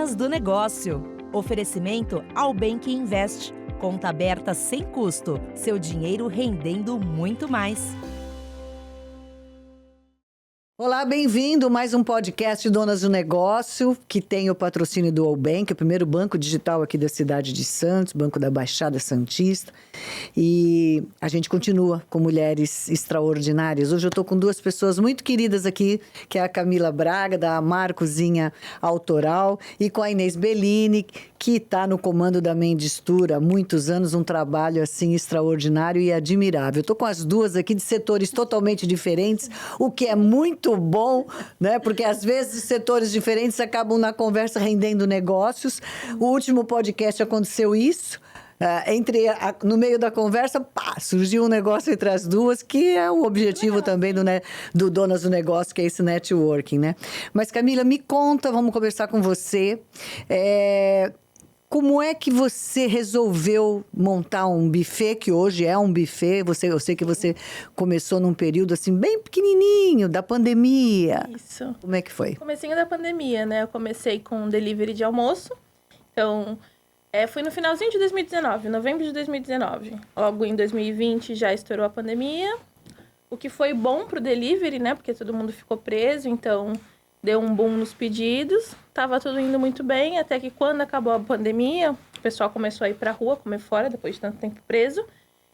Donas do Negócio. Oferecimento Albank Invest. Conta aberta sem custo. Seu dinheiro rendendo muito mais. Olá, bem-vindo a mais um podcast Donas do Negócio, que tem o patrocínio do Albank, o primeiro banco digital aqui da cidade de Santos, Banco da Baixada Santista. E a gente continua com mulheres extraordinárias. Hoje eu estou com duas pessoas muito queridas aqui, que é a Camila Braga, da Amar Cozinha Autoral, e com a Inês Bellini, que está no comando da Mendistura há muitos anos, um trabalho assim extraordinário e admirável. Eu estou com as duas aqui de setores totalmente diferentes, o que é muito bom, né? Porque às vezes setores diferentes acabam na conversa rendendo negócios. O último podcast aconteceu isso. No meio da conversa, surgiu um negócio entre as duas, que é o objetivo também do Donas do Negócio, que é esse networking, né? Mas, Camila, me conta, vamos conversar com você. Como é que você resolveu montar um buffet, que hoje é um buffet? Eu sei que você começou num período assim bem pequenininho, da pandemia. Isso. Como é que foi? Comecinho da pandemia, né? Eu comecei com delivery de almoço. Então, foi no finalzinho de 2019, novembro de 2019. Logo em 2020 já estourou a pandemia. O que foi bom pro delivery, né? Porque todo mundo ficou preso, então deu um boom nos pedidos. Tava tudo indo muito bem, até que quando acabou a pandemia, o pessoal começou a ir pra rua, comer fora, depois de tanto tempo preso.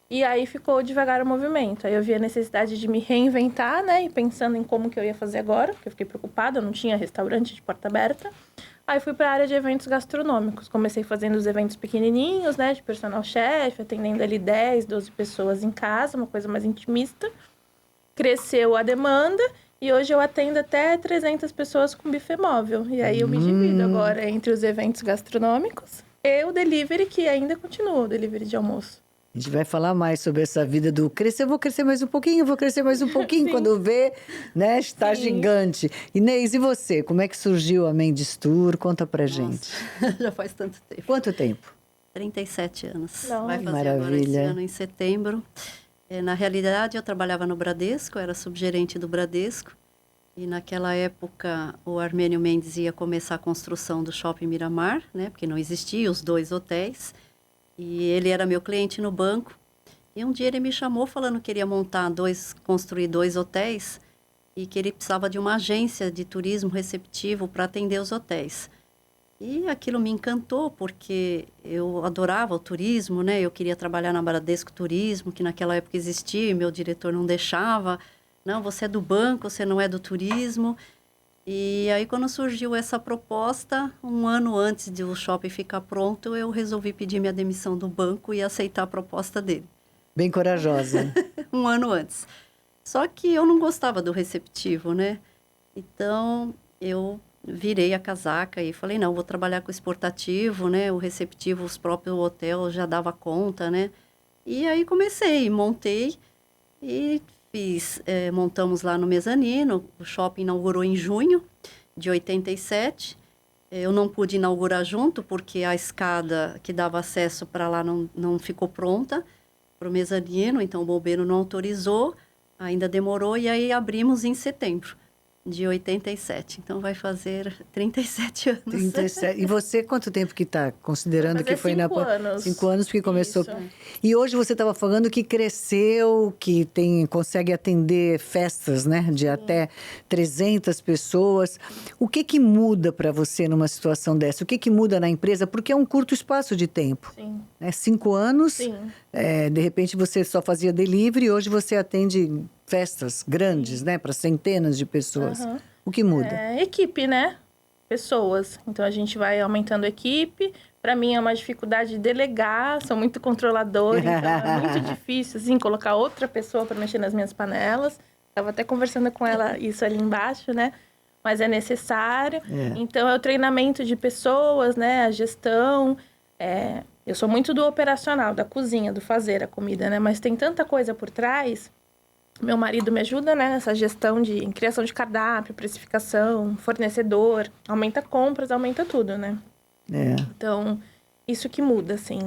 E aí ficou devagar o movimento. Aí eu vi a necessidade de me reinventar, né? E pensando em como que eu ia fazer agora, porque eu fiquei preocupada, eu não tinha restaurante de porta aberta. Aí fui para a área de eventos gastronômicos. Comecei fazendo os eventos pequenininhos, né? De personal chef, atendendo ali 10, 12 pessoas em casa, uma coisa mais intimista. Cresceu a demanda e hoje eu atendo até 300 pessoas com buffet móvel. E aí eu me divido agora entre os eventos gastronômicos e o delivery, que ainda continua, o delivery de almoço. A gente vai falar mais sobre essa vida do crescer, vou crescer mais um pouquinho, vou crescer mais um pouquinho, quando vê, né, está gigante. Inês, e você? Como é que surgiu a Mendistura? Conta pra gente. Já faz tanto tempo. Quanto tempo? 37 anos. Não. Vai fazer Maravilha. agora esse ano, em setembro. Na realidade, eu trabalhava no Bradesco, eu era subgerente do Bradesco. E naquela época, o Armênio Mendes ia começar a construção do Shopping Miramar, né? Porque não existia os 2 hotéis. E ele era meu cliente no banco. E um dia ele me chamou falando que queria construir 2 hotéis e que ele precisava de uma agência de turismo receptivo para atender os hotéis. E aquilo me encantou, porque eu adorava o turismo, né? Eu queria trabalhar na Bradesco Turismo, que naquela época existia, e meu diretor não deixava. Não, você é do banco, você não é do turismo. E aí, quando surgiu essa proposta, um ano antes de o shopping ficar pronto, eu resolvi pedir minha demissão do banco e aceitar a proposta dele. Bem corajosa. Um ano antes. Só que eu não gostava do receptivo, né? Então, eu virei a casaca e falei, não, vou trabalhar com o exportativo, né? O receptivo, os próprios hotéis já dava conta, né? E aí montei e montamos lá no mezanino. O shopping inaugurou em junho de 87. Eu não pude inaugurar junto, porque a escada que dava acesso para lá não ficou pronta para o mezanino, então o bombeiro não autorizou, ainda demorou, e aí abrimos em setembro de 87. Então vai fazer 37 anos. 37. E você, quanto tempo que está considerando que foi 5 anos. 5 anos, porque começou. Isso. E hoje você estava falando que cresceu, que consegue atender festas, né? De até 300 pessoas. O que muda para você numa situação dessa? O que muda na empresa? Porque é um curto espaço de tempo. Sim. 5 anos, Sim. De repente você só fazia delivery e hoje você atende festas grandes, né? Para centenas de pessoas. Uhum. O que muda? Equipe, né? Pessoas. Então, a gente vai aumentando a equipe. Para mim, é uma dificuldade de delegar. Sou muito controladora, então é muito difícil, assim, colocar outra pessoa para mexer nas minhas panelas. Estava até conversando com ela isso ali embaixo, né? Mas é necessário. Então, é o treinamento de pessoas, né? A gestão. Eu sou muito do operacional, da cozinha, do fazer a comida, né? Mas tem tanta coisa por trás. Meu marido me ajuda, né, nessa gestão de criação de cardápio, precificação, fornecedor, aumenta compras, aumenta tudo, né? Então, isso que muda, assim,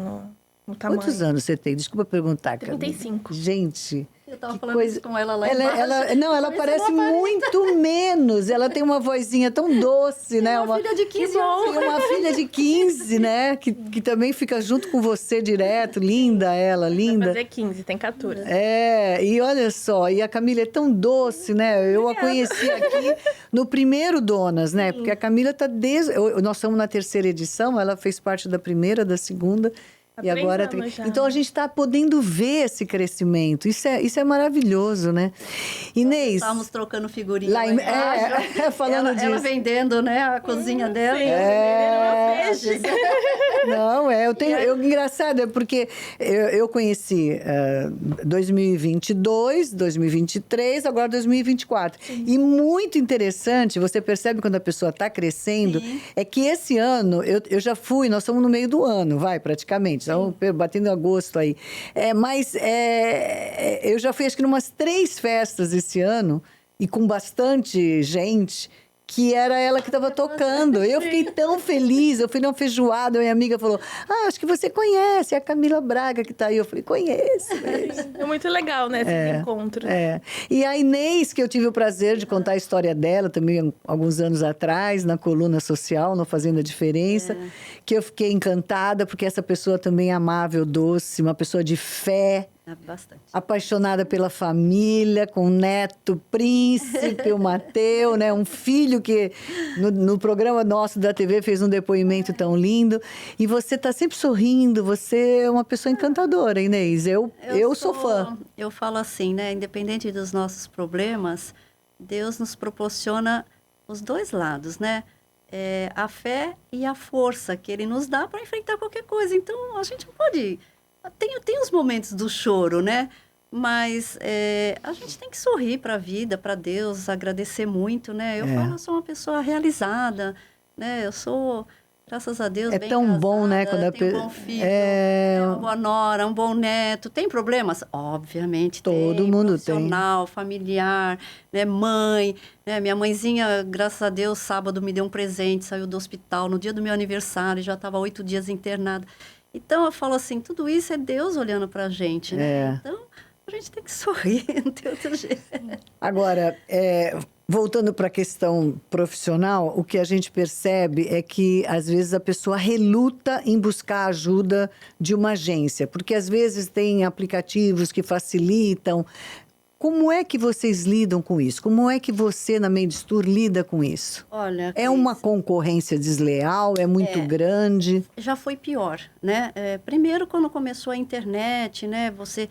no tamanho. Quantos anos você tem? Desculpa perguntar, Camila. 35. Gente, Eu tava falando isso com ela lá embaixo. Ela parece muito menos. Ela tem uma vozinha tão doce, né? Uma filha de 15 anos. E uma filha de 15, né? Que também fica junto com você direto. Linda ela, linda. Vai fazer 15, tem 14. E olha só, e a Camila é tão doce, né? Eu a conheci aqui no primeiro Donas, né? Porque a Camila tá nós estamos na 3ª edição, ela fez parte da 1ª, da 2ª. E agora, então a gente está podendo ver esse crescimento. Isso é maravilhoso, né? Inês. Estávamos trocando figurinha lá falando disso. Ela vendendo, né, a cozinha dela. Sim, Não, engraçado, é porque eu conheci 2022, 2023, agora 2024. Sim. E muito interessante, você percebe quando a pessoa está crescendo, é que esse ano, eu já fui, nós estamos no meio do ano, praticamente. Então, batendo agosto aí. Mas eu já fui, acho que, umas 3 festas esse ano, e com bastante gente, que era ela que estava tocando. Eu fiquei tão feliz. Eu fui numa feijoada, minha amiga falou, acho que você conhece, é a Camila Braga que está aí. Eu falei, conheço. É muito legal, né, esse encontro. E a Inês, que eu tive o prazer de contar a história dela também alguns anos atrás, na Coluna Social, no Fazendo a Diferença, que eu fiquei encantada, porque essa pessoa também é amável, doce, uma pessoa de fé. Bastante. Apaixonada pela família, com o neto príncipe, o Mateu, né? Um filho que no programa nosso da TV fez um depoimento tão lindo. E você está sempre sorrindo, você é uma pessoa encantadora, Inês. Eu sou fã. Eu falo assim, né? Independente dos nossos problemas, Deus nos proporciona os 2 lados, né? A fé e a força que Ele nos dá para enfrentar qualquer coisa. Então, a gente não pode... Tem os momentos do choro, né? Mas a gente tem que sorrir para a vida, para Deus, agradecer muito, né? Eu falo, eu sou uma pessoa realizada, né? Eu sou, graças a Deus, bem tão casada, bom, né? Quando tenho um bom filho, uma boa nora, um bom neto. Tem problemas? Obviamente todo mundo profissional, familiar, né? Mãe, né? Minha mãezinha, graças a Deus, sábado me deu um presente, saiu do hospital no dia do meu aniversário, já estava 8 dias internada. Então, eu falo assim, tudo isso é Deus olhando para a gente, né? Então, a gente tem que sorrir, não tem outro jeito. Agora, voltando para a questão profissional, o que a gente percebe é que, às vezes, a pessoa reluta em buscar a ajuda de uma agência, porque, às vezes, tem aplicativos que facilitam. Como é que vocês lidam com isso? Como é que você, na Mendes-Tour, lida com isso? Olha, é uma concorrência desleal? É muito grande? Já foi pior, né? Primeiro, quando começou a internet, né? Você,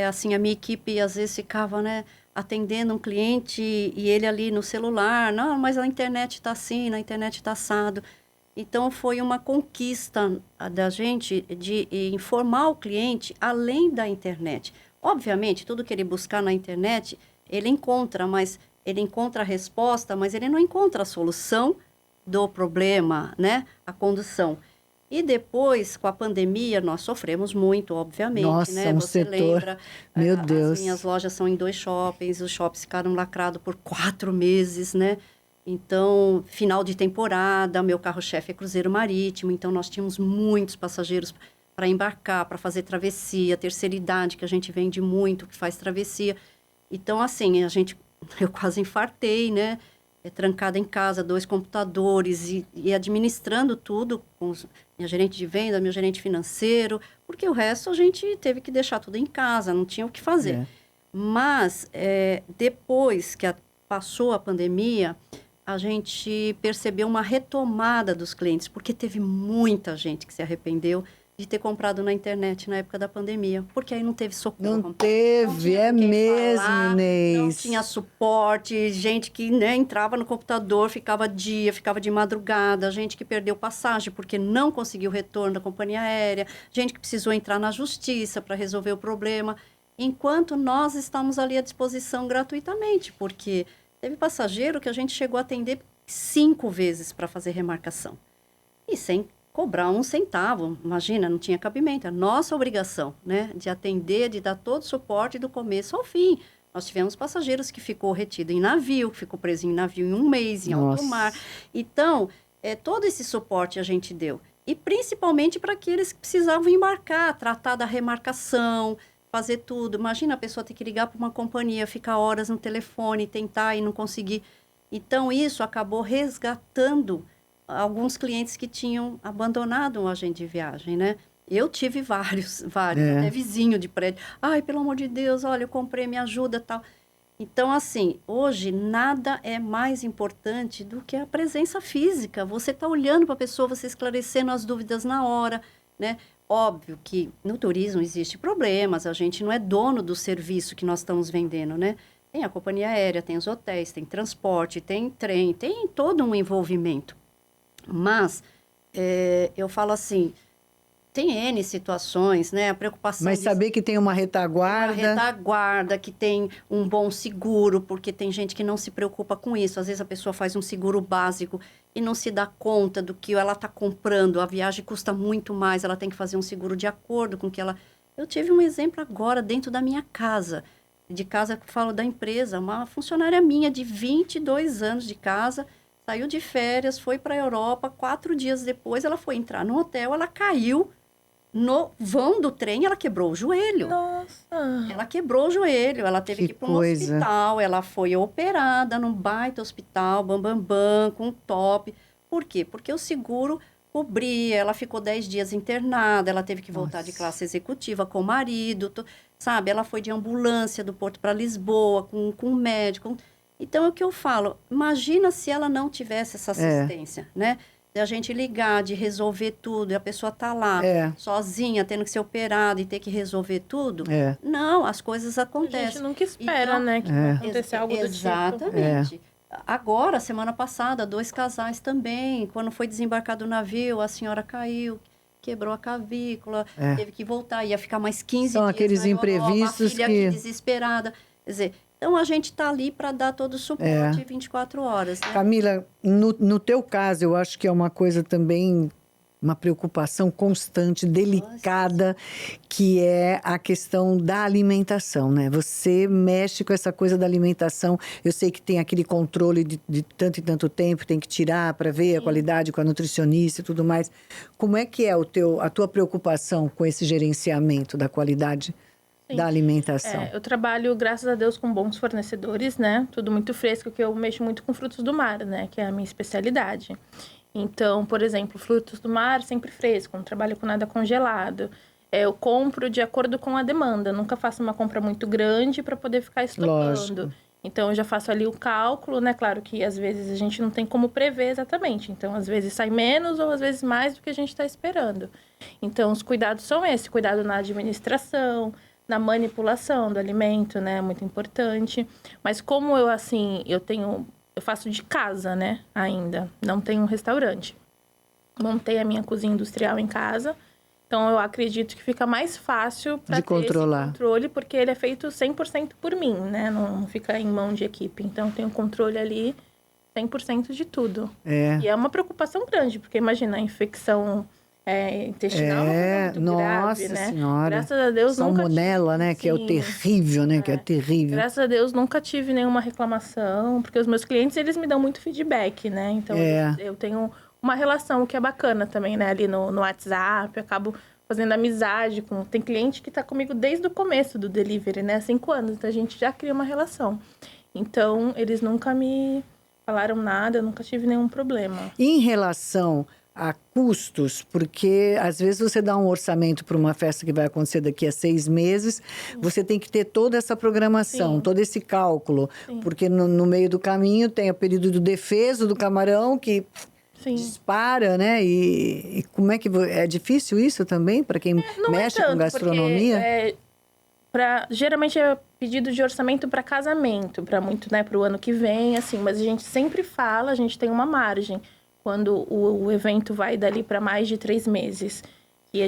assim, a minha equipe, às vezes, ficava, né? Atendendo um cliente e ele ali no celular. Não, mas a internet está assim, a internet está assado. Então, foi uma conquista da gente de informar o cliente além da internet. Obviamente, tudo que ele buscar na internet, ele encontra, mas ele encontra a resposta, mas ele não encontra a solução do problema, né? A condução. E depois, com a pandemia, nós sofremos muito, obviamente, Nossa, né? Você setor, lembra, meu Deus. As minhas lojas são em 2 shoppings, os shoppings ficaram lacrados por 4 meses, né? Então, final de temporada, meu carro-chefe é cruzeiro marítimo, então nós tínhamos muitos passageiros para embarcar, para fazer travessia, terceira idade, que a gente vende muito, que faz travessia. Então, assim, eu quase infartei, né? Trancada em casa, 2 computadores e administrando tudo com minha gerente de venda, meu gerente financeiro, porque o resto a gente teve que deixar tudo em casa, não tinha o que fazer. Mas, depois que passou a pandemia, a gente percebeu uma retomada dos clientes, porque teve muita gente que se arrependeu de ter comprado na internet na época da pandemia, porque aí não teve socorro. Não teve, é mesmo, Inês. Não tinha suporte, gente que, né, entrava no computador, ficava de madrugada, gente que perdeu passagem porque não conseguiu retorno da companhia aérea, gente que precisou entrar na justiça para resolver o problema, enquanto nós estamos ali à disposição gratuitamente, porque teve passageiro que a gente chegou a atender 5 vezes para fazer remarcação. E sem cobrar 1 centavo, imagina, não tinha cabimento. É nossa obrigação, né, de atender, de dar todo o suporte do começo ao fim. Nós tivemos passageiros que ficou retido em navio, que ficou preso em navio em 1 mês, em alto mar. Então, todo esse suporte a gente deu. E principalmente para aqueles que precisavam embarcar, tratar da remarcação, fazer tudo. Imagina a pessoa ter que ligar para uma companhia, ficar horas no telefone, tentar e não conseguir. Então, isso acabou resgatando alguns clientes que tinham abandonado um agente de viagem, né? Eu tive vários, até vizinho de prédio. Ai, pelo amor de Deus, olha, eu comprei, me ajuda, tal. Então, assim, hoje nada é mais importante do que a presença física. Você está olhando para a pessoa, você esclarecendo as dúvidas na hora, né? Óbvio que no turismo existem problemas, a gente não é dono do serviço que nós estamos vendendo, né? Tem a companhia aérea, tem os hotéis, tem transporte, tem trem, tem todo um envolvimento. Mas, eu falo assim, tem N situações, né? A preocupação... Mas saber que tem uma retaguarda... Uma retaguarda, que tem um bom seguro, porque tem gente que não se preocupa com isso. Às vezes a pessoa faz um seguro básico e não se dá conta do que ela está comprando. A viagem custa muito mais, ela tem que fazer um seguro de acordo com o que ela... Eu tive um exemplo agora dentro da minha casa. De casa que eu falo da empresa, uma funcionária minha de 22 anos de casa, saiu de férias, foi para a Europa, 4 dias depois ela foi entrar no hotel, ela caiu no vão do trem, ela quebrou o joelho. Nossa! Ela quebrou o joelho, ela teve que ir para um hospital, ela foi operada num baita hospital, bam, com top. Por quê? Porque o seguro cobria, ela ficou 10 dias internada, ela teve que voltar de classe executiva com o marido, sabe? Ela foi de ambulância do Porto para Lisboa, com um médico. Então, é o que eu falo, imagina se ela não tivesse essa assistência, né? De a gente ligar, de resolver tudo, e a pessoa tá lá, sozinha, tendo que ser operada e ter que resolver tudo. Não, as coisas acontecem. A gente nunca espera, então, né, que vai acontecer algo do tipo. Exatamente. Agora, semana passada, 2 casais também, quando foi desembarcar do navio, a senhora caiu, quebrou a clavícula, teve que voltar, ia ficar mais 15 São dias aqueles imprevistos a filha aqui desesperada. Quer dizer, então a gente está ali para dar todo o suporte 24 horas. Né? Camila, no teu caso, eu acho que é uma coisa também, uma preocupação constante, delicada, que é a questão da alimentação, né? Você mexe com essa coisa da alimentação. Eu sei que tem aquele controle de tanto e tanto tempo, tem que tirar para ver a qualidade com a nutricionista e tudo mais. Como é que é a tua preocupação com esse gerenciamento da qualidade da alimentação? Eu trabalho, graças a Deus, com bons fornecedores, né? Tudo muito fresco, que eu mexo muito com frutos do mar, né? Que é a minha especialidade. Então, por exemplo, frutos do mar sempre fresco, não trabalho com nada congelado. Eu compro de acordo com a demanda, nunca faço uma compra muito grande para poder ficar estocando. Lógico. Então, eu já faço ali o cálculo, né? Claro que às vezes a gente não tem como prever exatamente. Então, às vezes sai menos ou às vezes mais do que a gente está esperando. Então, os cuidados são esses: cuidado na administração, na manipulação do alimento, né? Muito importante. Mas como eu faço de casa, né? Ainda. Não tenho um restaurante. Montei a minha cozinha industrial em casa. Então, eu acredito que fica mais fácil para ter esse controle, porque ele é feito 100% por mim, né? Não fica em mão de equipe. Então, eu tenho controle ali 100% de tudo. E é uma preocupação grande, porque imagina, a infecção intestinal é muito grave, né? Senhora. Graças a Deus nunca salmonela, né? Que é o terrível, né? Que é terrível. Graças a Deus nunca tive nenhuma reclamação, porque os meus clientes, eles me dão muito feedback, né? Então, eu tenho uma relação que é bacana também, né? Ali no WhatsApp, eu acabo fazendo amizade com... Tem cliente que tá comigo desde o começo do delivery, né? 5 anos, então a gente já cria uma relação. Então, eles nunca me falaram nada, eu nunca tive nenhum problema. Em relação a custos, porque às vezes você dá um orçamento para uma festa que vai acontecer daqui a 6 meses, você tem que ter toda essa programação, todo esse cálculo, porque no meio do caminho tem o período do defeso do camarão que dispara, né? E como é que... É difícil isso também para quem mexe com gastronomia? Geralmente é pedido de orçamento para casamento, para muito, né? Para o ano que vem, assim. Mas a gente sempre fala, a gente tem uma margem quando o evento vai dali para mais de 3 meses. E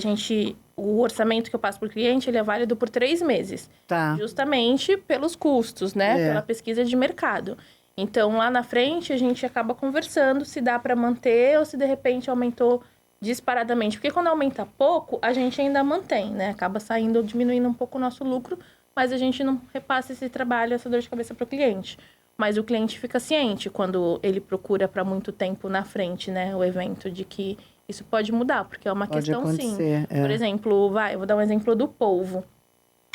o orçamento que eu passo para o cliente, ele é válido por 3 meses. Tá. Justamente pelos custos, né? Pela pesquisa de mercado. Então, lá na frente, a gente acaba conversando se dá para manter ou se, de repente, aumentou disparadamente. Porque quando aumenta pouco, a gente ainda mantém, né? Acaba diminuindo um pouco o nosso lucro, mas a gente não repassa esse trabalho, essa dor de cabeça para o cliente. Mas o cliente fica ciente quando ele procura para muito tempo na frente, né? O evento, de que isso pode mudar, porque é uma questão, sim. Por exemplo, eu vou dar um exemplo do polvo.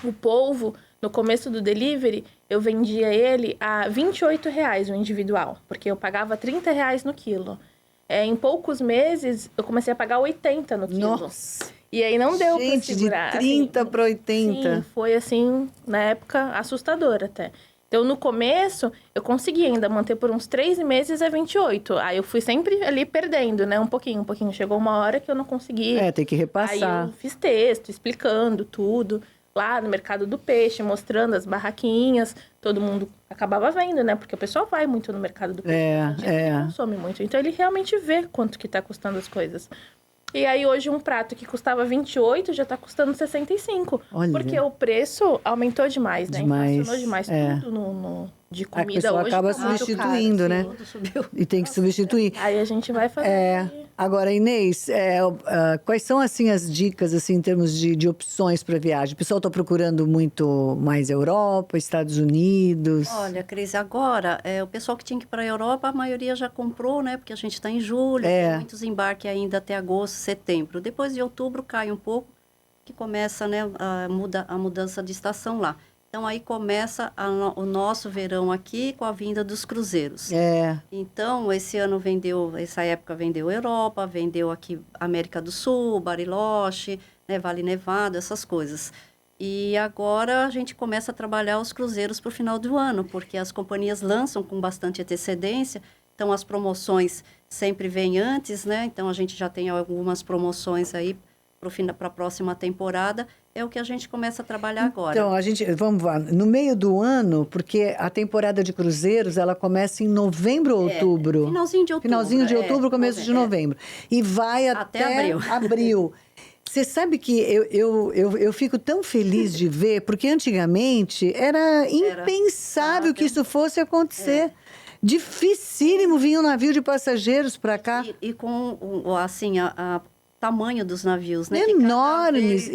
O polvo, no começo do delivery, eu vendia ele a R$28 o individual, porque eu pagava R$30 no quilo. Em poucos meses, eu comecei a pagar 80 no quilo. Nossa! E aí não deu pra segurar. De 30 para 80. Sim, foi assim, na época, assustador até. Então, no começo, eu consegui ainda manter por uns 3 meses a 28. Aí eu fui sempre ali perdendo, né? Um pouquinho. Chegou uma hora que eu não consegui. Tem que repassar. Aí eu fiz texto, explicando tudo. Lá no mercado do peixe, mostrando as barraquinhas. Todo mundo acabava vendo, né? Porque o pessoal vai muito no mercado do peixe. A gente consome muito. Então, ele realmente vê quanto que tá custando as coisas. E aí, hoje, um prato que custava 28 já tá custando 65. Olha. Porque o preço aumentou demais, né? Demais. Inflacionou demais tudo de comida. A pessoa hoje acaba tá muito substituindo, caro, né? assim. Tudo subiu. E tem que substituir. Aí a gente vai fazer... Agora, Inês, quais são, assim, as dicas, assim, em termos de opções para viagem? O pessoal está procurando muito mais Europa, Estados Unidos? Olha, Cris, agora, o pessoal que tinha que ir para a Europa, a maioria já comprou, né? Porque a gente está em julho, tem muitos embarques ainda até agosto, setembro. Depois de outubro cai um pouco, que começa, né, a mudança de estação lá. Então, aí começa o nosso verão aqui com a vinda dos cruzeiros. Então, esse ano essa época vendeu Europa, vendeu aqui América do Sul, Bariloche, né, Vale Nevado, essas coisas. E agora a gente começa a trabalhar os cruzeiros para o final do ano, porque as companhias lançam com bastante antecedência, então as promoções sempre vêm antes, né? Então, a gente já tem algumas promoções aí para a próxima temporada, é o que a gente começa a trabalhar agora. Então, vamos lá, no meio do ano, porque a temporada de cruzeiros, ela começa em novembro ou outubro? Finalzinho de outubro. Finalzinho de outubro, começo de novembro. E vai até abril. Você sabe que eu fico tão feliz de ver, porque antigamente era impensável que isso fosse acontecer. Dificílimo vir um navio de passageiros para cá. E com, assim, tamanho dos navios, né? Enormes,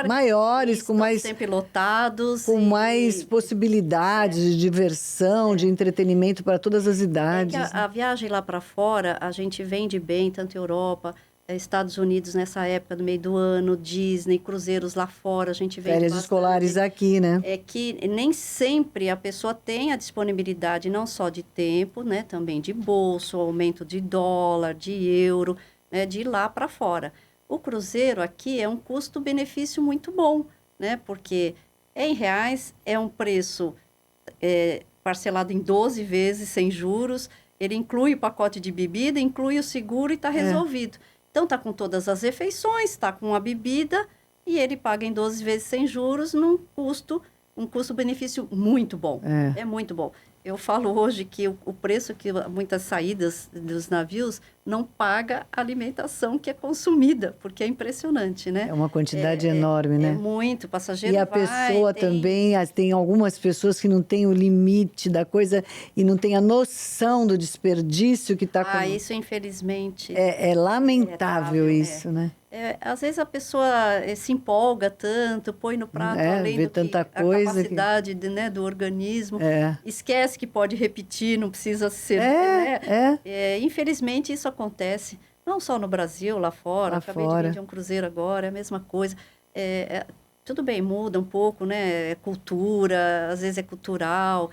maiores, com mais sempre lotados, com mais possibilidades de diversão, de entretenimento para todas as idades. A viagem lá para fora, a gente vende bem, tanto Europa, Estados Unidos nessa época do meio do ano, Disney, cruzeiros lá fora, a gente vende férias escolares aqui, né? É que nem sempre a pessoa tem a disponibilidade não só de tempo, né, também de bolso, aumento de dólar, de euro, né, de ir lá para fora. O cruzeiro aqui é um custo-benefício muito bom, né, porque em reais é um preço parcelado em 12 vezes sem juros, ele inclui o pacote de bebida, inclui o seguro e está resolvido. Então, está com todas as refeições, está com a bebida e ele paga em 12 vezes sem juros num custo-benefício muito bom. É muito bom. Eu falo hoje que o preço que muitas saídas dos navios não paga a alimentação que é consumida, porque é impressionante, né? É uma quantidade enorme, né? É muito, passageiro E a pessoa também, tem algumas pessoas que não têm o limite da coisa e não têm a noção do desperdício que está isso infelizmente... É lamentável isso, né? Às vezes a pessoa se empolga tanto, põe no prato além vê do tanta que coisa a capacidade do organismo, esquece que pode repetir, não precisa ser... Infelizmente isso acontece, não só no Brasil, lá fora. Acabei de vender um cruzeiro agora, é a mesma coisa. Tudo bem, muda um pouco, né? É cultura, às vezes é cultural,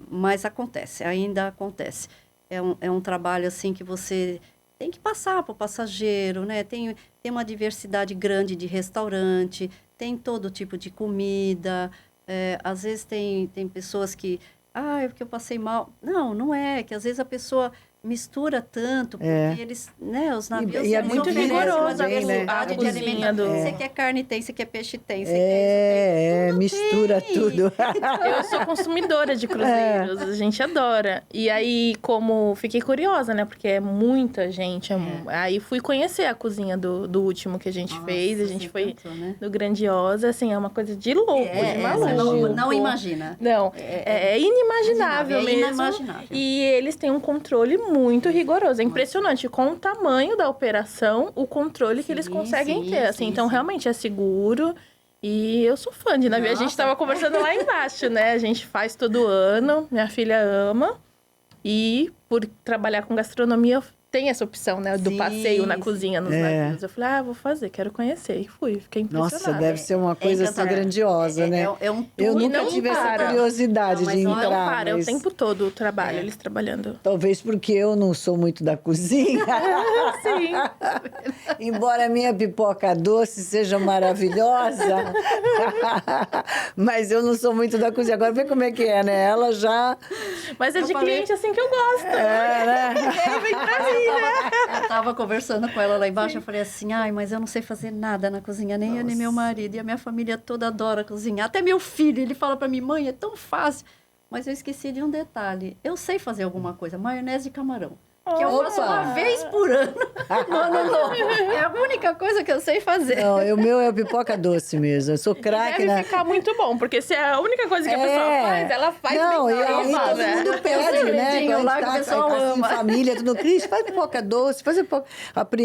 mas acontece, ainda acontece. É um trabalho assim que você... tem que passar para o passageiro, né? Tem uma diversidade grande de restaurante, tem todo tipo de comida. Às vezes tem pessoas que... é porque eu passei mal. Não é. Que às vezes a pessoa mistura tanto, porque eles, né? Os navios... E é muito rigoroso a diversidade de alimentação. Você quer carne, tem. Você quer peixe, tem. Você quer mistura tudo. Eu sou consumidora de cruzeiros, a gente adora. E aí, como fiquei curiosa, né? Porque é muita gente. Aí fui conhecer a cozinha do último que a gente fez. A gente foi no Grandiosa, assim, é uma coisa de louco, de maluco. Não imagina. Não, é inimaginável mesmo. Inimaginável. E eles têm um controle muito rigoroso. É impressionante com o tamanho da operação, o controle que eles conseguem ter. Assim, então, realmente é seguro. E eu sou fã de navio. A gente estava conversando lá embaixo, né? A gente faz todo ano. Minha filha ama. E por trabalhar com gastronomia, tem essa opção, né? Do Sim, passeio na sim. cozinha nos navios. Eu falei, vou fazer, quero conhecer. E fui, fiquei impressionada. Nossa, deve ser uma coisa assim encantador. grandiosa, né? É um Eu tour, nunca não tive essa para. curiosidade Não, mas de não entrar. Não para, é o mas tempo todo o trabalho, eles trabalhando. Talvez porque eu não sou muito da cozinha. Sim. Embora a minha pipoca doce seja maravilhosa, mas eu não sou muito da cozinha. Agora vê como é que é, né? Ela já... Mas é Eu de falei- cliente assim que eu gosto. É, né? Ninguém vem pra mim, né? Eu tava conversando com ela lá embaixo, eu falei assim, ai, mas eu não sei fazer nada na cozinha, nem eu nem meu marido. E a minha família toda adora cozinhar. Até meu filho, ele fala pra mim, mãe, é tão fácil. Mas eu esqueci de um detalhe. Eu sei fazer alguma coisa, maionese de camarão. Que eu faço Opa! uma vez por ano, no ano novo. É a única coisa que eu sei fazer. Não, o meu é pipoca doce mesmo. Eu sou craque Deve na... ficar muito bom, porque se é a única coisa que a pessoa faz, ela faz Não, bem e aí feita, todo né? mundo pede, né? segredinho Quando lá a que o gente pessoal assim, ama. família, tudo. Cris, faz pipoca doce, faz pipoca...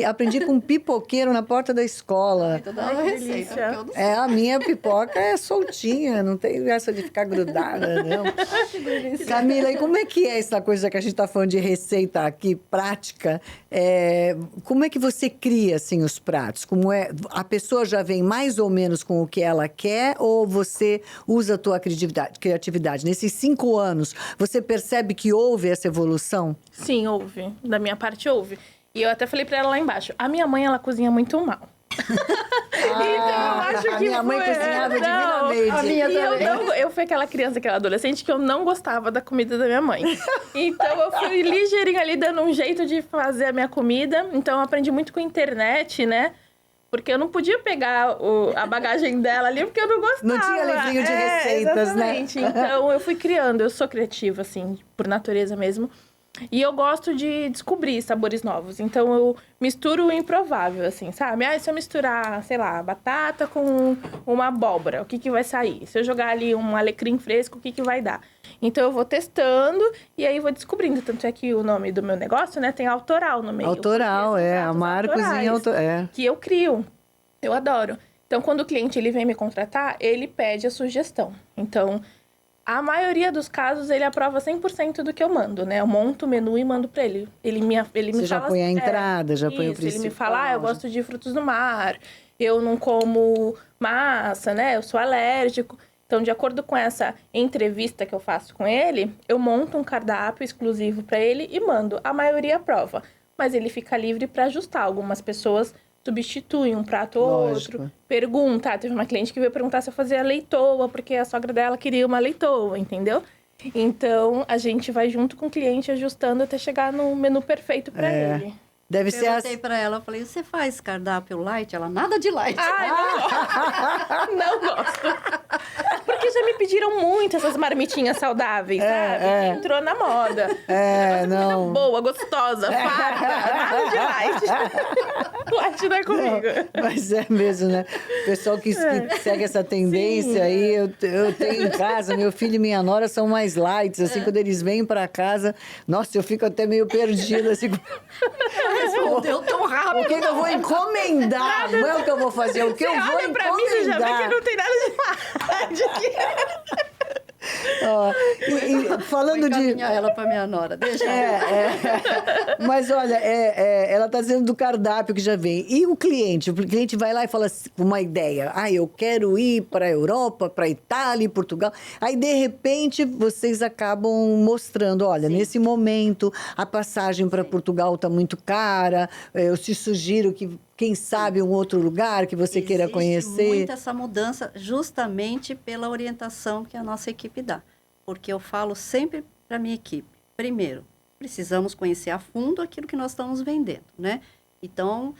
Aprendi com um pipoqueiro na porta da escola. Toda a Ai, que receita, delícia. porque eu não sei. É, a minha pipoca é soltinha, não tem essa de ficar grudada, não. Camila, e como é que é essa coisa que a gente está falando de receita aqui, prática? Como é que você cria, assim, os pratos? Como é? A pessoa já vem mais ou menos com o que ela quer ou você usa a tua criatividade? Nesses 5 anos, você percebe que houve essa evolução? Sim, houve. Da minha parte, houve. E eu até falei pra ela lá embaixo, a minha mãe, ela cozinha muito mal. Então, eu acho que a minha mãe foi- cozinhava Não, divinamente. a minha E também. eu fui aquela criança, aquela adolescente que eu não gostava da comida da minha mãe. Então eu fui ligeirinha ali dando um jeito de fazer a minha comida. Então eu aprendi muito com a internet, né? Porque eu não podia pegar a bagagem dela ali, porque eu não gostava. Não tinha livrinho de receitas, né? exatamente. Então eu fui criando. Eu sou criativa, assim, por natureza mesmo. E eu gosto de descobrir sabores novos. Então, eu misturo o improvável, assim, sabe? Se eu misturar, sei lá, batata com uma abóbora, o que que vai sair? Se eu jogar ali um alecrim fresco, o que que vai dar? Então, eu vou testando e aí vou descobrindo. Tanto é que o nome do meu negócio, né, tem autoral no meio. Autoral, porque são a pratos Marcozinha autorais autoral. que eu crio. Eu adoro. Então, quando o cliente ele vem me contratar, ele pede a sugestão. Então, a maioria dos casos, ele aprova 100% do que eu mando, né? Eu monto o menu e mando pra ele. Ele me Você já fala... põe a entrada, já põe o isso, principal. ele me fala, eu gosto de frutos do mar, eu não como massa, né? Eu sou alérgico. Então, de acordo com essa entrevista que eu faço com ele, eu monto um cardápio exclusivo pra ele e mando. A maioria aprova, mas ele fica livre pra ajustar. Algumas pessoas substituem um prato ou Lógico. outro. Pergunta, teve uma cliente que veio perguntar se eu fazia leitoa, porque a sogra dela queria uma leitoa, entendeu? Então, a gente vai junto com o cliente ajustando até chegar no menu perfeito pra ele. Deve ser Perguntei assim. pra ela, eu falei, você faz cardápio light? Ela, nada de light. Ai, não gosto. Porque já me pediram muito essas marmitinhas saudáveis, sabe? Entrou na moda. Não. Boa, gostosa, farta, nada de light. Light não é comigo. Mas é mesmo, né? O pessoal que segue essa tendência aí, eu tenho em casa, meu filho e minha nora são mais lights, assim, quando eles vêm pra casa, nossa, eu fico até meio perdida, assim. Respondeu tão rápido. O que eu vou encomendar? Não é o que eu vou fazer, o que eu vou Olha pra mim, você já vê que encomendar. não tem nada de light aqui. Ó, e falando Vou de... encaminhar ela pra minha nora, deixa Mas olha, ela está dizendo do cardápio que já vem. E o cliente vai lá e fala assim, com uma ideia. Eu quero ir para a Europa, para a Itália, Portugal. Aí, de repente, vocês acabam mostrando, olha, nesse momento, a passagem para Portugal está muito cara. Eu te sugiro que, quem sabe, um outro lugar que você queira conhecer. Existe muito essa mudança justamente pela orientação que a nossa equipe dá. Porque eu falo sempre para a minha equipe, primeiro, precisamos conhecer a fundo aquilo que nós estamos vendendo, né? Então,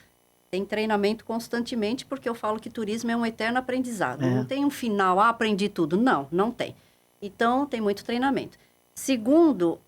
tem treinamento constantemente, porque eu falo que turismo é um eterno aprendizado. Não tem um final, aprendi tudo. Não, não tem. Então, tem muito treinamento. Segundo,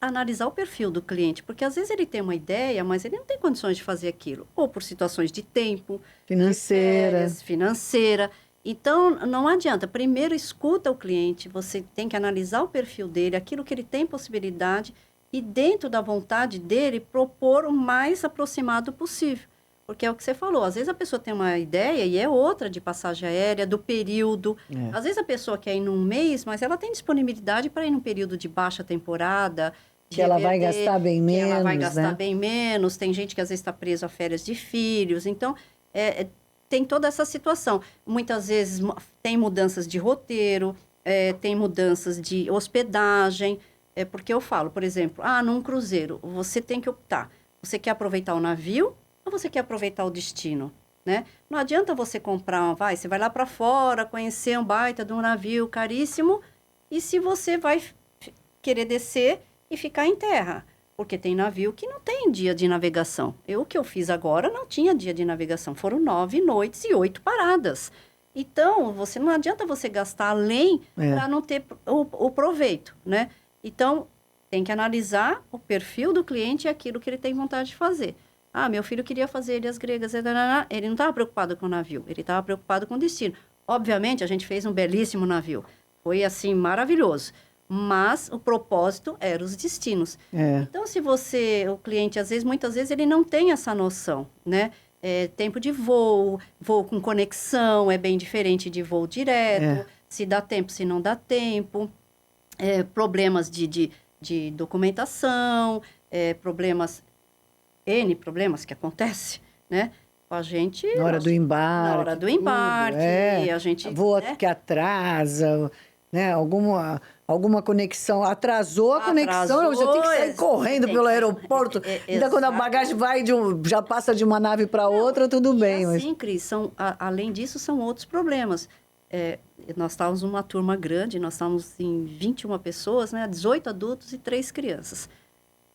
analisar o perfil do cliente, porque às vezes ele tem uma ideia, mas ele não tem condições de fazer aquilo, ou por situações de tempo, Financeira. de férias, financeira. Então, não adianta. Primeiro, escuta o cliente, você tem que analisar o perfil dele, aquilo que ele tem possibilidade, e dentro da vontade dele, propor o mais aproximado possível. Porque é o que você falou, às vezes a pessoa tem uma ideia e é outra de passagem aérea, do período. Às vezes a pessoa quer ir num mês, mas ela tem disponibilidade para ir num período de baixa temporada, Que ela vai gastar bem menos, ela vai gastar né? bem menos. Tem gente que às vezes está preso a férias de filhos. Então, tem toda essa situação. Muitas vezes tem mudanças de roteiro, tem mudanças de hospedagem. Porque eu falo, por exemplo, num cruzeiro, você tem que optar. Você quer aproveitar o navio ou você quer aproveitar o destino? Né? Não adianta você comprar, você vai lá para fora, conhecer um baita de um navio caríssimo, e se você vai querer descer e ficar em terra, porque tem navio que não tem dia de navegação. O que eu fiz agora não tinha dia de navegação, foram 9 noites e 8 paradas. Então, não adianta você gastar além para não ter o proveito, né? Então, tem que analisar o perfil do cliente e aquilo que ele tem vontade de fazer. Meu filho queria fazer Ilhas Gregas, ele não estava preocupado com o navio, ele estava preocupado com o destino. Obviamente, a gente fez um belíssimo navio, foi assim, maravilhoso, mas o propósito era os destinos. Então, se o cliente, muitas vezes, ele não tem essa noção, né? Tempo de voo com conexão, é bem diferente de voo direto, se dá tempo, se não dá tempo, problemas de documentação, problemas que acontecem, né? Com a gente... Na hora do embarque. Na hora do embarque, a gente... Voo que atrasa, né? Alguma conexão. Atrasou a conexão, eu já tenho que sair correndo pelo aeroporto. Ainda quando a bagagem já passa de uma nave para outra, tudo bem. Assim, Cris, além disso, são outros problemas. Nós estávamos numa turma grande, nós estávamos em 21 pessoas, né? 18 adultos e 3 crianças.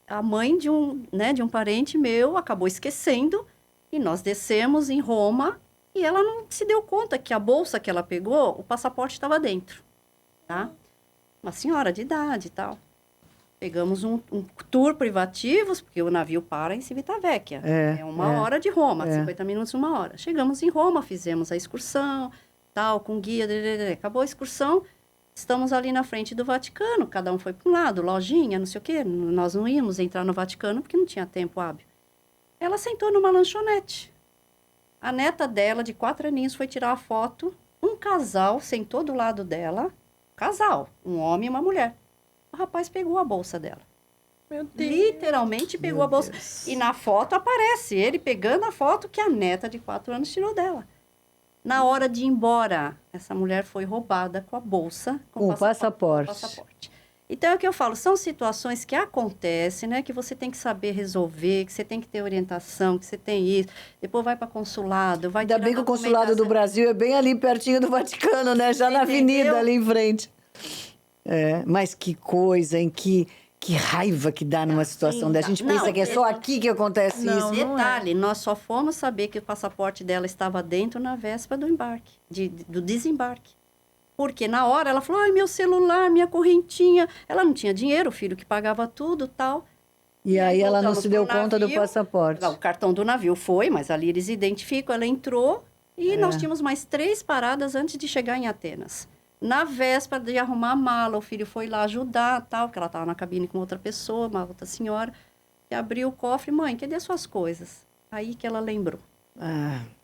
A mãe de um parente meu acabou esquecendo e nós descemos em Roma e ela não se deu conta que a bolsa que ela pegou, o passaporte estava dentro, tá? Uma senhora de idade e tal. Pegamos um tour privativos, porque o navio para em Civitavecchia. É uma hora de Roma, 50 minutos, 1 hora. Chegamos em Roma, fizemos a excursão, tal, com guia, acabou a excursão. Estamos ali na frente do Vaticano, cada um foi para um lado, lojinha, não sei o quê. Nós não íamos entrar no Vaticano porque não tinha tempo hábil. Ela sentou numa lanchonete. A neta dela, de 4 aninhos, foi tirar a foto. Um casal sentou do lado dela. Casal, um homem e uma mulher. O rapaz pegou a bolsa dela. Meu Deus. Literalmente pegou a bolsa. E na foto aparece ele pegando a foto que a neta de 4 anos tirou dela. Na hora de ir embora, essa mulher foi roubada com a bolsa, com o passaporte. Então, é o que eu falo, são situações que acontecem, né? Que você tem que saber resolver, que você tem que ter orientação, que você tem isso. Depois vai para consulado, vai Ainda bem que o consulado do Brasil é bem ali pertinho do Vaticano, né? Já na avenida ali em frente. Mas que coisa, hein? Que raiva que dá numa situação dessa. A gente pensa que é só aqui que acontece isso. Detalhe, nós só fomos saber que o passaporte dela estava dentro na véspera do embarque, do desembarque. Porque na hora ela falou, meu celular, minha correntinha. Ela não tinha dinheiro, o filho que pagava tudo e tal. E aí ela não se deu conta do passaporte. O cartão do navio foi, mas ali eles identificam, ela entrou e nós tínhamos mais 3 paradas antes de chegar em Atenas. Na véspera de arrumar a mala, o filho foi lá ajudar, tal, porque ela estava na cabine com outra pessoa, uma outra senhora, e abriu o cofre, mãe, cadê suas coisas? Aí que ela lembrou.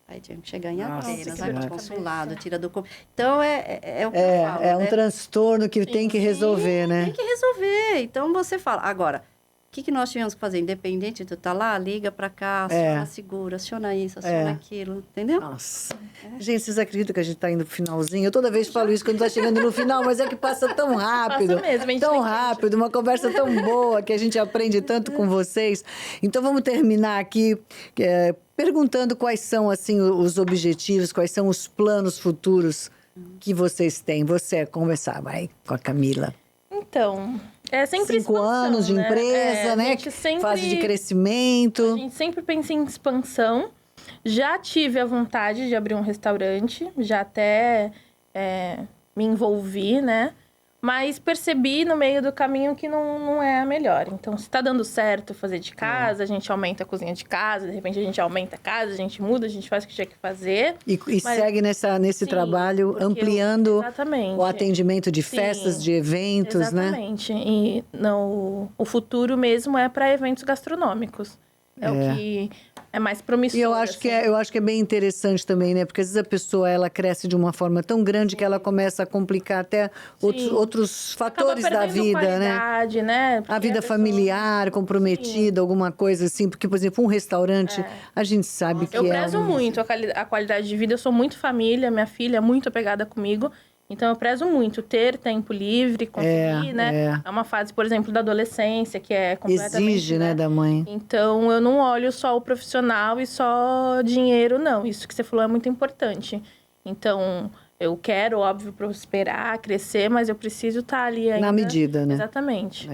Aí tinha que chegar em Atenas, vai para o consulado, tira documento. Então, é o que eu falo. É um transtorno que tem que resolver, né? Tem que resolver. Então, você fala. Agora, o que nós tivemos que fazer? Independente de estar lá, liga para cá, aciona seguro, aciona isso, aciona aquilo, entendeu? Nossa. Gente, vocês acreditam que a gente está indo pro finalzinho? Eu toda vez falo isso quando está chegando no final, mas é que passa tão rápido. Passa mesmo, tão rápido, uma conversa tão boa que a gente aprende tanto com vocês. Então, vamos terminar aqui perguntando quais são, assim, os objetivos, quais são os planos futuros que vocês têm. Você conversar, vai, com a Camila. Então, é sempre 5 anos de empresa, né? Fase de crescimento. A gente sempre pensa em expansão. Já tive a vontade de abrir um restaurante, já até me envolvi, né? Mas percebi no meio do caminho que não é a melhor. Então, se tá dando certo fazer de casa, a gente aumenta a cozinha de casa, de repente a gente aumenta a casa, a gente muda, a gente faz o que tinha que fazer. E segue nesse trabalho, ampliando o atendimento de festas, de eventos, exatamente. Né? Exatamente. E o futuro mesmo é para eventos gastronômicos. É o que é mais promissor. E eu acho, assim. eu acho que é bem interessante também, né? Porque às vezes a pessoa, ela cresce de uma forma tão grande que ela começa a complicar até outros fatores da vida, né? né? A vida familiar, comprometida, alguma coisa assim. Porque, por exemplo, um restaurante, a gente sabe que eu prezo muito a qualidade de vida. Eu sou muito família, minha filha é muito apegada comigo. Então, eu prezo muito ter tempo livre, conseguir, né? É uma fase, por exemplo, da adolescência, que é completamente... Exige, né, da mãe. Então, eu não olho só o profissional e só dinheiro, não. Isso que você falou é muito importante. Então, eu quero, óbvio, prosperar, crescer, mas eu preciso estar ali ainda... Na medida, né? Exatamente.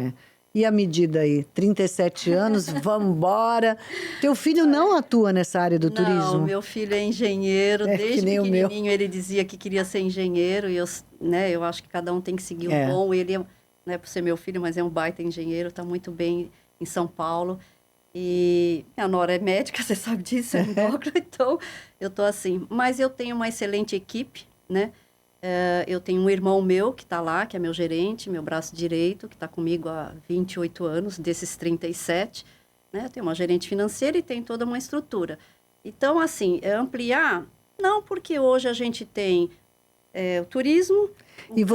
E a medida aí? 37 anos, vamos embora. Teu filho não atua nessa área do turismo? Não, meu filho é engenheiro. Desde pequenininho ele dizia que queria ser engenheiro. E eu acho que cada um tem que seguir o bom. Ele, não é por ser meu filho, mas é um baita engenheiro. Está muito bem em São Paulo. E minha nora é médica, você sabe disso, é endócrina. Então, eu estou assim. Mas eu tenho uma excelente equipe, né? Eu tenho um irmão meu que está lá, que é meu gerente, meu braço direito, que está comigo há 28 anos, desses 37. Né? Tem uma gerente financeira e tem toda uma estrutura. Então, assim, ampliar, não porque hoje a gente tem o turismo,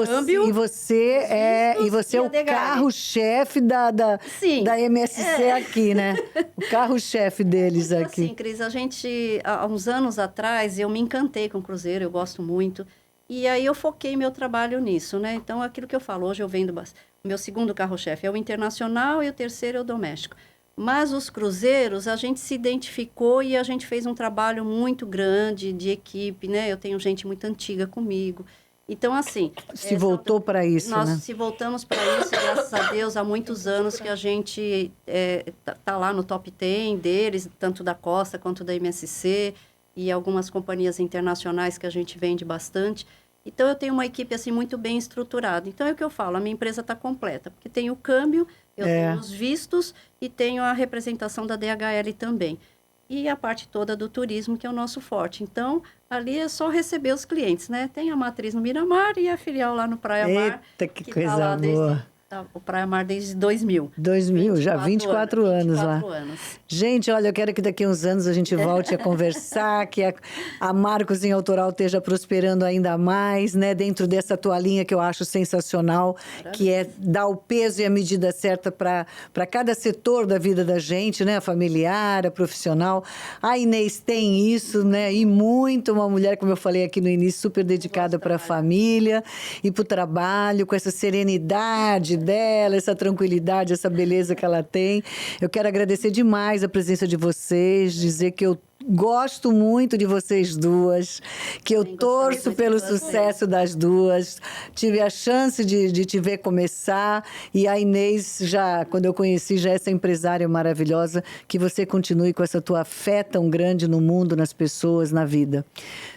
câmbio... E você é o carro-chefe da MSC aqui, né? O carro-chefe deles aqui. Assim, Cris, há uns anos atrás, eu me encantei com o cruzeiro, eu gosto muito. E aí eu foquei meu trabalho nisso, né? Então, aquilo que eu falo, hoje eu vendo bastante. O meu segundo carro-chefe é o internacional e o terceiro é o doméstico. Mas os cruzeiros, a gente se identificou e a gente fez um trabalho muito grande de equipe, né? Eu tenho gente muito antiga comigo. Então, assim... Se voltou para isso, nós né? se voltamos para isso, graças a Deus, há muitos anos que a gente tá lá no top 10 deles, tanto da Costa quanto da MSC... e algumas companhias internacionais que a gente vende bastante. Então, eu tenho uma equipe, assim, muito bem estruturada. Então, é o que eu falo, a minha empresa está completa, porque tem o câmbio, eu tenho os vistos e tenho a representação da DHL também. E a parte toda do turismo, que é o nosso forte. Então, ali é só receber os clientes, né? Tem a matriz no Miramar e a filial lá no Praia Mar. Eita, que coisa boa! O Praia Mar desde 2000. 2000, já 24 anos lá. 24 anos. Gente, olha, eu quero que daqui a uns anos a gente volte a conversar, que a Marcos em Autoral esteja prosperando ainda mais, né? Dentro dessa tua linha que eu acho sensacional, que é dar o peso e a medida certa para cada setor da vida da gente, né? A familiar, a profissional. A Inês tem isso, né? E muito, uma mulher, como eu falei aqui no início, super dedicada para a família e para o trabalho, com essa serenidade dela, essa tranquilidade, essa beleza que ela tem. Eu quero agradecer demais a presença de vocês, dizer que eu gosto muito de vocês duas, que eu torço pelo sucesso das duas. Tive a chance de te ver começar e a Inês, quando eu conheci, já essa empresária maravilhosa, que você continue com essa tua fé tão grande no mundo, nas pessoas, na vida.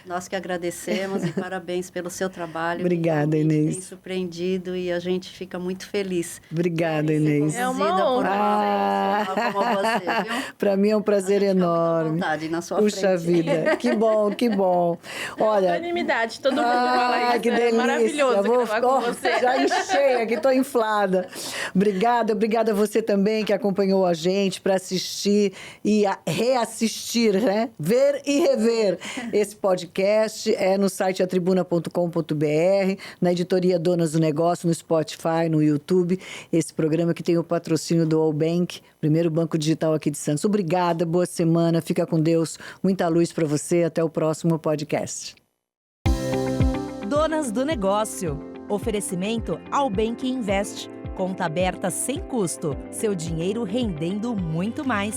Nós que agradecemos e parabéns pelo seu trabalho. Obrigada, Inês. Tem surpreendido e a gente fica muito feliz. Obrigada, Inês. É uma honra. Como você, viu? Para mim é um prazer enorme. Na sua Puxa frente. vida, que bom, que bom. Olha, unanimidade, todo mundo fala isso. Que delícia. É maravilhoso gravar com você. Já enchei aqui, estou inflada. Obrigada a você também que acompanhou a gente para assistir e reassistir, né? Ver e rever esse podcast. É no site atribuna.com.br, na editoria Donas do Negócio, no Spotify, no YouTube. Esse programa que tem o patrocínio do All Bank, primeiro banco digital aqui de Santos. Obrigada, boa semana, fica com Deus, muita luz para você, até o próximo podcast. Donas do Negócio. Oferecimento All Bank Invest. Conta aberta sem custo, seu dinheiro rendendo muito mais.